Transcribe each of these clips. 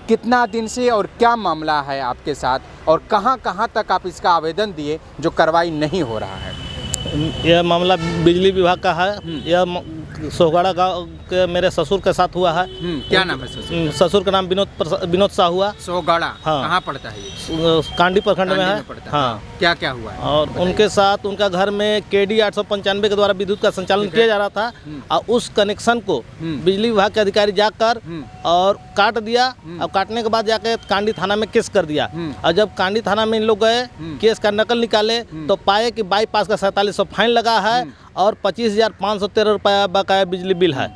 कितना दिन से और क्या मामला है आपके साथ और कहां कहां तक आप इसका आवेदन दिए जो कार्रवाई नहीं हो रहा है? यह मामला बिजली विभाग का है। यह सोहगढ़ा गांव के मेरे ससुर के साथ हुआ है। क्या नाम है ससुर? ससुर का नाम विनोद शाह हुआ। सोहगढ़ा हाँ। कहाँ पड़ता है ये? कांडी प्रखंड में है। पड़ता है। हाँ। क्या क्या हुआ है? और उनके साथ उनका घर में KD 895 के द्वारा विद्युत का संचालन किया जा रहा था और उस कनेक्शन को बिजली विभाग के अधिकारी जाकर और काट दिया। अब काटने के बाद जाकर कांडी थाना में केस कर दिया और जब कांडी थाना में इन लोग गए केस का नकल निकाले तो पाए कि बाईपास का 4700 फाइन लगा है और 25,513 रुपया बकाया बिजली बिल है।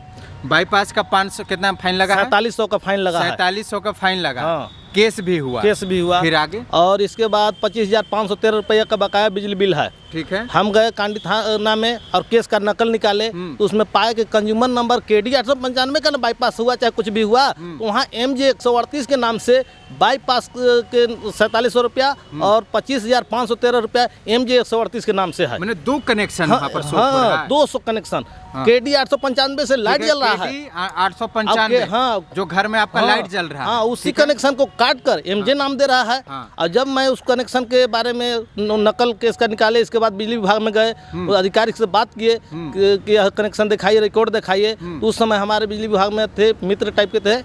बाईपास का 500 कितना फाइन लगा है? 4700 का फाइन लगा है। 4700 का फाइन लगा। हाँ। केस भी हुआ? केस भी हुआ। फिर आगे? और इसके बाद 25,513 रुपया का बकाया बिजली बिल है। ठीक है। हम गए कांडी थाना में और केस का नकल निकाले तो उसमें पाए कि कंज्यूमर नंबर KD 895 का ना बाईपास हुआ चाहे कुछ भी हुआ तो वहाँ MJ 138 के नाम से बाईपास के 4700 रुपया और 25,513 रुपया MJ 138 के नाम से है। मैंने 2 कनेक्शन वहाँ पर शो हो रहा है। 200 कनेक्शन। KD 895 से लाइट जल रहा है। 895। हाँ, जो घर में आपका लाइट जल रहा है। हाँ, उसी कनेक्शन को काट कर MJ नाम दे रहा है। और जब मैं उस कनेक्शन के बारे में नकल केस का निकाले इसके बाद बिजली विभाग में गए तो अधिकारी से बात किए कि यह कनेक्शन दिखाइए, रिकॉर्ड दिखाइए। तो उस समय हमारे बिजली विभाग में थे मित्र टाइप के थे,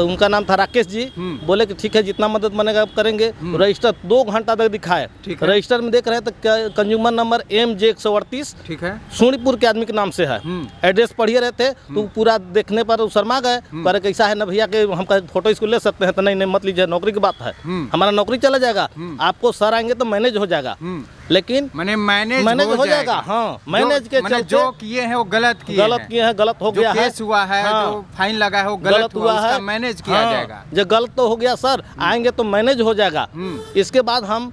उनका नाम था राकेश जी। बोले कि ठीक है जितना मदद बनेगा आप करेंगे। रजिस्टर 2 घंटा तक दिखाए। रजिस्टर में देख रहे थे कंज्यूमर नंबर MJ 138 ठीक है सोनीपुर के आदमी के नाम से है। एड्रेस पढ़िए रहे थे तो पूरा देखने पर शर्मा गए, कह कैसा है ना भैया के हम फोटो इसको ले सकते हैं? तो नहीं मत लीजिए, नौकरी की बात है, हमारा नौकरी चला जाएगा, आपको सर आएंगे तो मैनेज हो जाएगा। लेकिन मैनेज हो जाएगा। हाँ, मैनेज के चलते जो किए हैं वो गलत किए हैं, गलत हो गया है। केस हुआ है, जो फाइन लगा है वो गलत हुआ है, मैनेज किया जाएगा। जो गलत तो हो गया सर, आएंगे तो मैनेज हो जाएगा। इसके बाद हम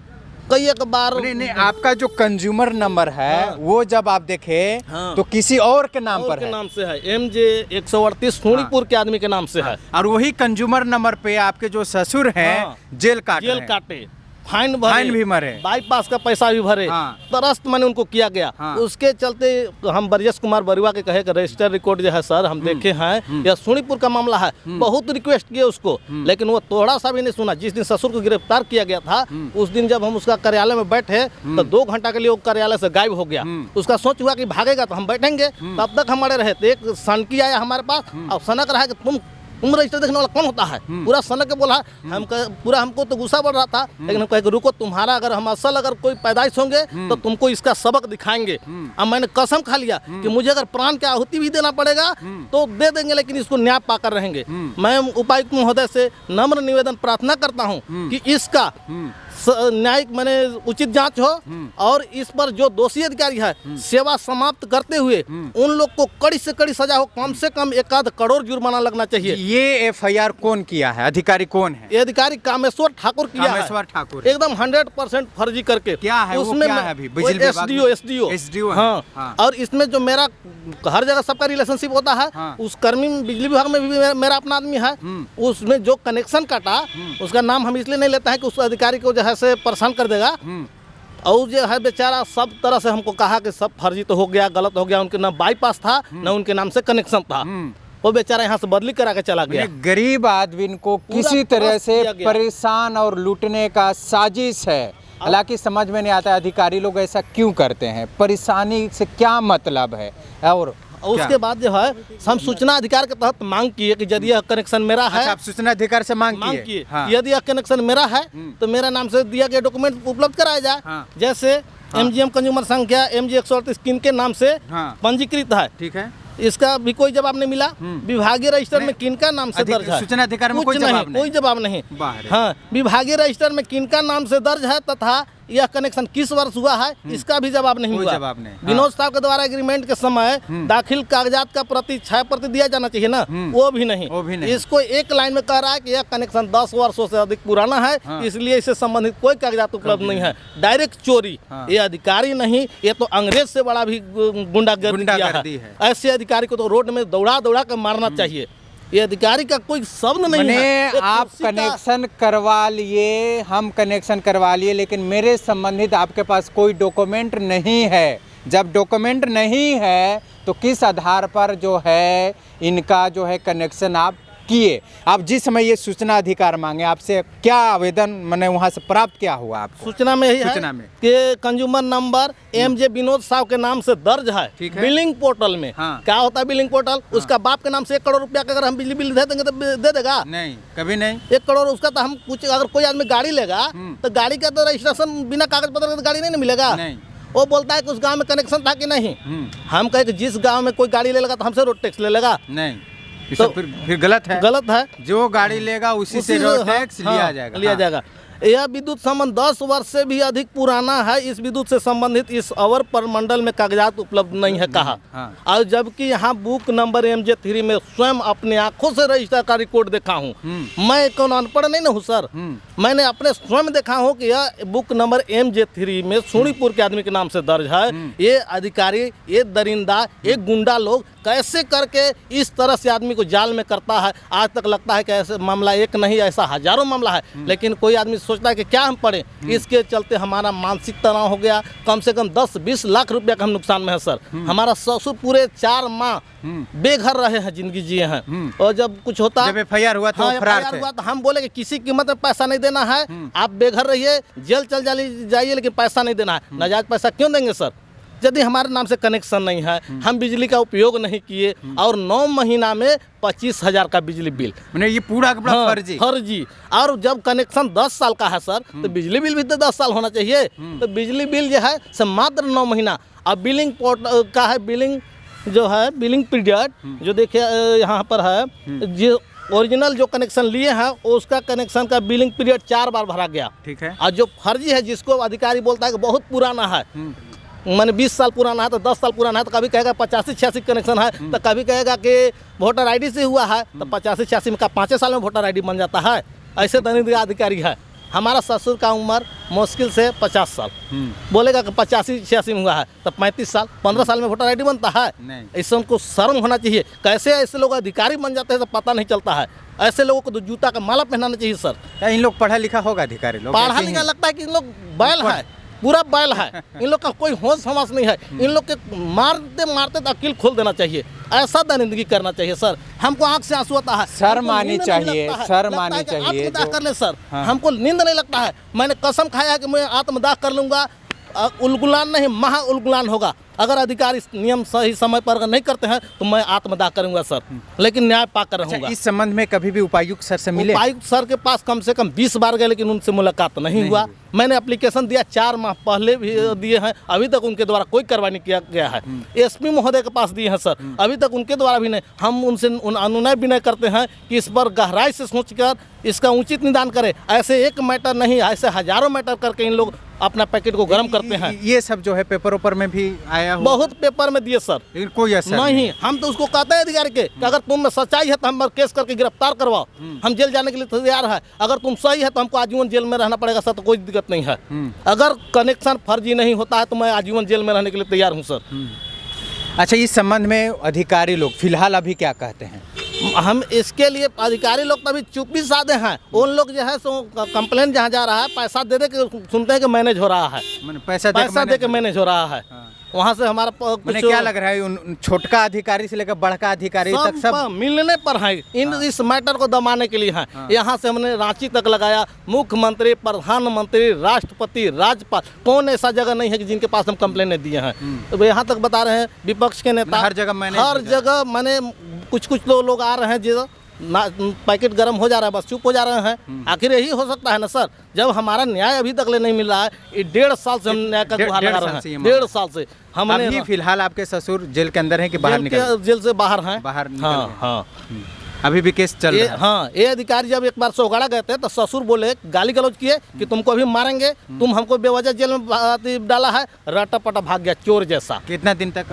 कई एक बार नहीं आपका जो कंज्यूमर नंबर है वो जब आप देखे तो किसी और के नाम पर है। नाम से है MJ 138 सोनीपुर के आदमी के नाम से है। और वही कंज्यूमर नंबर पे आपके जो ससुर हैं जेल काटे, फाइन भी मरे, बाईपास का पैसा भी भरे। तरस्त मैंने उनको किया गया। उसके चलते हम ब्रजेश कुमार बरुआ के कहे कि रजिस्टर रिकॉर्ड जो है सर हम देखे हैं, यह सोनीपुर का मामला है। बहुत रिक्वेस्ट किए उसको लेकिन वो थोड़ा सा भी नहीं सुना। जिस दिन ससुर को गिरफ्तार किया गया था उस दिन जब हम उसका कार्यालय में बैठे तो 2 घंटा के लिए वो कार्यालय से गायब हो गया। उसका सोच हुआ कि भागेगा तो हम बैठेंगे, तब तक हमारे रहे। तो एक सनकी आया हमारे पास और सनक रहा कि तुम रजिस्टर देखने वाला कौन होता है? पूरा सनक के बोला। पूरा हमको तो गुस्सा बढ़ रहा था लेकिन हम कहे कि रुको, तुम्हारा अगर हम असल अगर कोई पैदाइश होंगे तो तुमको इसका सबक दिखाएंगे। अब मैंने कसम खा लिया कि मुझे अगर प्राण की आहुति भी देना पड़ेगा तो दे देंगे लेकिन इसको न्याय पाकर रहेंगे। मैं उपायुक्त महोदय से नम्र निवेदन प्रार्थना करता हूँ कि इसका न्यायिक मैंने उचित जांच हो और इस पर जो दोषी अधिकारी है सेवा समाप्त करते हुए उन लोग को कड़ी से कड़ी सजा हो। कम से कम 1 करोड़ जुर्माना लगना चाहिए। ये FIR कौन किया है? अधिकारी कौन है? ये अधिकारी कामेश्वर ठाकुर किया है। कामेश्वर ठाकुर एकदम 100% फर्जी करके। क्या है उसमें? क्या है अभी बिजली SDO। हाँ। और इसमें जो मेरा हर जगह सबका रिलेशनशिप होता है, उस कर्मी बिजली विभाग में भी मेरा अपना आदमी है। उसमें जो कनेक्शन काटा उसका नाम हम इसलिए नहीं लेते हैं कि उस अधिकारी को जो है से परेशान कर देगा। और जो है बेचारा सब तरह से हमको कहा कि सब फर्जी तो हो गया, गलत हो गया, उनके ना बाईपास था ना उनके नाम से कनेक्शन था। वो बेचारा यहाँ से बदली करा के चला गया। गरीब आदमी को किसी तरह से परेशान और लूटने का साजिश है। हालांकि समझ में नहीं आता अधिकारी लोग ऐसा क्यों करते हैं, परेशानी से क्या मतलब है। और उसके बाद जो है हम सूचना अधिकार के तहत मांग किए कि यदि यह कनेक्शन मेरा है। अच्छा, आप सूचना अधिकार से मांग किए? यदि यह कनेक्शन मेरा है तो मेरा नाम से दिया गया डॉक्यूमेंट उपलब्ध कराया जाए। जैसे MGM कंज्यूमर संख्या MJ 138 किन के नाम से पंजीकृत है। ठीक है, इसका भी कोई जवाब नहीं मिला। विभागीय रजिस्टर में किनका नाम से दर्ज है? सूचना अधिकार में कोई जवाब नहीं। हाँ, विभागीय रजिस्टर में किनका नाम से दर्ज है तथा यह कनेक्शन किस वर्ष हुआ है इसका भी जवाब नहीं हुआ। विनोद साहब के द्वारा एग्रीमेंट के समय दाखिल कागजात का प्रति 6 प्रति दिया जाना चाहिए ना, वो भी नहीं। इसको एक लाइन में कह रहा है कि यह कनेक्शन 10 वर्षों से अधिक पुराना है, इसलिए इससे संबंधित कोई कागजात उपलब्ध नहीं है। डायरेक्ट चोरी। ये अधिकारी नहीं, ये तो अंग्रेज से बड़ा भी गुंडागर्दी है। ऐसे अधिकारी को तो रोड में दौड़ा दौड़ा कर मारना चाहिए। ये अधिकारी का कोई शब्द नहीं है। आप कनेक्शन करवा लिए, हम कनेक्शन करवा लिए, लेकिन मेरे संबंधित आपके पास कोई डॉक्यूमेंट नहीं है। जब डॉक्यूमेंट नहीं है तो किस आधार पर जो है इनका जो है कनेक्शन आप किए। आप जिस समय ये सूचना अधिकार मांगे, आपसे क्या आवेदन मैंने वहाँ से प्राप्त क्या हुआ आपको? सूचना में यही सूचना है में कि consumer number MJ Vinod Sahu के नाम से दर्ज है ठीक है। बिलिंग पोर्टल में। हाँ। क्या होता है बिलिंग पोर्टल? उसका बाप के नाम से 1 करोड़ रुपया का अगर हम बिजली बिल दे देंगे तो दे देगा? नहीं, कभी नहीं। 1 करोड़ उसका तो हम कुछ, अगर कोई आदमी गाड़ी लेगा तो गाड़ी का तो रजिस्ट्रेशन बिना कागज पत्र के तो गाड़ी नहीं ना मिलेगा। नहीं। वो बोलता है कि उस गांव में कनेक्शन था कि नहीं। हम कहे कि जिस गांव में कोई गाड़ी ले लेगा तो हमसे रोड टैक्स ले लेगा। नहीं, ये तो सब फिर गलत है। गलत है। जो गाड़ी लेगा उसी से रोड टैक्स लिया जाएगा। लिया जाएगा। यह विद्युत संबंध 10 वर्ष से भी अधिक पुराना है। इस विद्युत से संबंधित इस अवर प्रमंडल में कागजात उपलब्ध नहीं है कहा। और जबकि यहाँ बुक नंबर MJ3 में स्वयं अपने आंखों से रजिस्टर का रिकॉर्ड देखा हूँ। मैं कौन अनपढ़ नहीं ना हूँ सर। मैंने अपने स्वयं देखा हूँ कि यह बुक नंबर MJ3 में सोनीपुर के आदमी के नाम से दर्ज है। ये अधिकारी, ये दरिंदा, ये गुंडा लोग कैसे करके इस तरह से आदमी को जाल में करता है। आज तक लगता है कि ऐसे मामला एक नहीं, ऐसा हजारों मामला है, लेकिन कोई आदमी सोचता है कि क्या हम पढ़ें। इसके चलते हमारा मानसिक तनाव हो गया। कम से कम 10-20 लाख रुपया का हम नुकसान में है सर। हमारा ससुर पूरे 4 माह बेघर रहे हैं, जिंदगी जिए हैं। और जब कुछ होता, जब FIR हुआ तो फरार थे। हुआ तो हम बोले कि किसी कीमत में पैसा नहीं देना है, आप बेघर रहिए, जेल चल जाइए, लेकिन पैसा नहीं देना है। नाजायज पैसा क्यों देंगे सर? यदि हमारे नाम से कनेक्शन नहीं है, हम बिजली का उपयोग नहीं किए, और 9 महीना में 25,000 का बिजली बिल, मैंने ये पूरा का पूरा फर्जी। और जब कनेक्शन 10 साल का है सर, तो बिजली बिल भी तो 10 साल होना चाहिए। तो बिजली बिल जो है से मात्र 9 महीना। अब बिलिंग पोर्टल का है, बिलिंग जो है, बिलिंग पीरियड जो देखिए यहाँ पर है, जो ओरिजिनल जो कनेक्शन लिए हैं उसका कनेक्शन का बिलिंग पीरियड 4 बार भरा गया। ठीक है। और जो फर्जी है, जिसको अधिकारी बोलता है कि बहुत पुराना है, मैंने 20 साल पुराना है, तो 10 साल पुराना है, तो कभी कहेगा 85-86 कनेक्शन है, तो कभी कहेगा कि वोटर ID से हुआ है, तो 85-86 में का 5 साल में वोटर ID बन जाता है। ऐसे दरिंदा अधिकारी है। हमारा ससुर का उम्र मुश्किल से 50 साल, बोलेगा कि 85-86 में हुआ है, तो 35 साल 15 साल में वोटर ID बनता है। इससे उनको शर्म होना चाहिए। कैसे ऐसे लोग अधिकारी बन जाते हैं तो पता नहीं चलता है। ऐसे लोगों को तो जूता का माला पहनाना चाहिए सर। इन लोग पढ़ा लिखा होगा अधिकारी लोग? पढ़ा लिखा लगता है कि इन लोग बैल है, पूरा बैल है। इन लोग का कोई होश हवास नहीं है। इन लोग के मारते मारते तो अकील खोल देना चाहिए। ऐसा दरिंदगी करना चाहिए सर। हमको आंख से आंसू आता है, शर्म आनी चाहिए, शर्म आनी चाहिए। आत्मदाह कर ले सर। हमको नींद नहीं लगता है। मैंने कसम खाया है कि मैं आत्मदाह कर लूंगा। उलगुलान नहीं, महा उलगुलान होगा। अगर अधिकारी नियम सही समय पर अगर नहीं करते हैं तो मैं आत्मदाह करूंगा सर, लेकिन न्याय पाकर रहूंगा। इस संबंध में कभी भी उपायुक्त सर से मिले? उपायुक्त सर के पास कम से कम 20 बार गए, लेकिन उनसे मुलाकात नहीं हुआ। मैंने एप्लीकेशन दिया, 4 माह पहले भी दिए हैं, अभी तक उनके द्वारा कोई कार्रवाई नहीं किया गया है। SP महोदय के पास दिए हैं सर, अभी तक उनके द्वारा भी नहीं। हम उनसे अनुनय विनय करते हैं कि इस पर गहराई से सोचकर इसका उचित निदान करें। ऐसे एक मैटर नहीं, ऐसे हजारों मैटर करके इन लोग अपना पैकेट को गर्म करते हैं। ये सब जो है पेपरों पर में भी आया हुआ, बहुत पेपर में दिए सर, लेकिन कोई असर नहीं। हम तो उसको कहते हैं अधिकारी के कि अगर तुम में सच्चाई है तो हम पर केस करके गिरफ्तार करवाओ, हम जेल जाने के लिए तैयार है। अगर तुम सही है तो हमको आजीवन जेल में रहना पड़ेगा सर, तो कोई दिक्कत नहीं है। अगर कनेक्शन फर्जी नहीं होता है तो मैं आजीवन जेल में रहने के लिए तैयार हूँ सर। अच्छा, इस संबंध में अधिकारी लोग फिलहाल अभी क्या कहते हैं? हम इसके लिए अधिकारी लोग तो अभी चुप भी साधे हैं। उन लोग जो है सो कंप्लेन जहाँ जा रहा है, पैसा दे दे के सुनते हैं कि मैनेज हो रहा है, पैसा दे के मैनेज हो रहा है। वहाँ से हमारा कुछ क्या लग रहा है, उन छोटका अधिकारी से लेकर बड़का अधिकारी तक सब मिलने पर है। इस मैटर को दबाने के लिए है। यहाँ से हमने रांची तक लगाया, मुख्यमंत्री, प्रधानमंत्री, राष्ट्रपति, राज्यपाल, कौन ऐसा जगह नहीं है कि जिनके पास हम कंप्लेन दिए हैं। तो यहाँ तक बता रहे हैं विपक्ष के नेता, हर जगह मैंने कुछ लोग आ रहे हैं जो पैकेट गर्म हो जा रहा है, बस चुप हो जा रहे हैं। आखिर यही हो सकता है ना सर, जब हमारा न्याय अभी तक ले नहीं मिल रहा है। 1.5 साल से हम न्याय का गुहार लगा रहे हैं, 1.5 साल से हमने। अभी फिलहाल आपके ससुर जेल के अंदर हैं कि बाहर निकल? जेल से बाहर हैं, बाहर। हाँ, अभी भी केस चल रहा है। हाँ, ये अधिकारी जब एक बार सोहगढ़ा गए थे तो ससुर बोले, गाली गलौज किए कि तुमको अभी मारेंगे, तुम हमको बेवजह जेल में डाला है। रटा पटा भाग गया चोर जैसा। कितना दिन तक?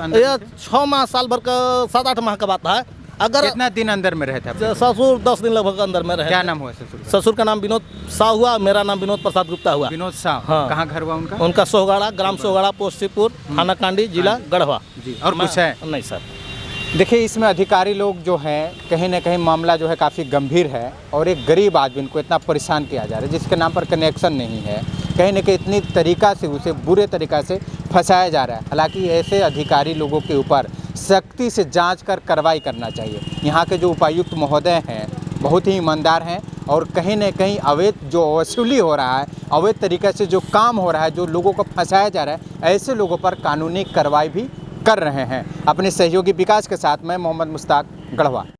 6 माह, साल भर का, 7-8 माह का बात है। अगर कितना दिन अंदर में रहे थे ससुर? 10 दिन लगभग अंदर में रहे। क्या नाम हुआ ससुर? ससुर का नाम विनोद साहु हुआ, मेरा नाम विनोद प्रसाद गुप्ता हुआ। विनोद साहु, हाँ। कहाँ घर हुआ उनका? उनका सोहगढ़ा, ग्राम सोहगढ़ा, पोस्टीपुर, थाना कांडी, जिला गढ़वा जी। और कुछ है? नहीं सर। देखिए, इसमें अधिकारी लोग जो हैं, कहीं ना कहीं मामला जो है काफ़ी गंभीर है, और एक गरीब आदमी को इतना परेशान किया जा रहा है जिसके नाम पर कनेक्शन नहीं है। कहीं ना कहीं इतनी तरीक़ा से उसे बुरे तरीक़ा से फंसाया जा रहा है। हालांकि ऐसे अधिकारी लोगों के ऊपर सख्ती से जांच कर कार्रवाई करना चाहिए। यहाँ के जो उपायुक्त महोदय हैं बहुत ही ईमानदार हैं और कहीं न कहीं अवैध जो वसूली हो रहा है, अवैध तरीक़े से जो काम हो रहा है, जो लोगों को फंसाया जा रहा है, ऐसे लोगों पर कानूनी कार्रवाई भी कर रहे हैं। अपने सहयोगी विकास के साथ मैं मोहम्मद मुश्ताक, गढ़वा।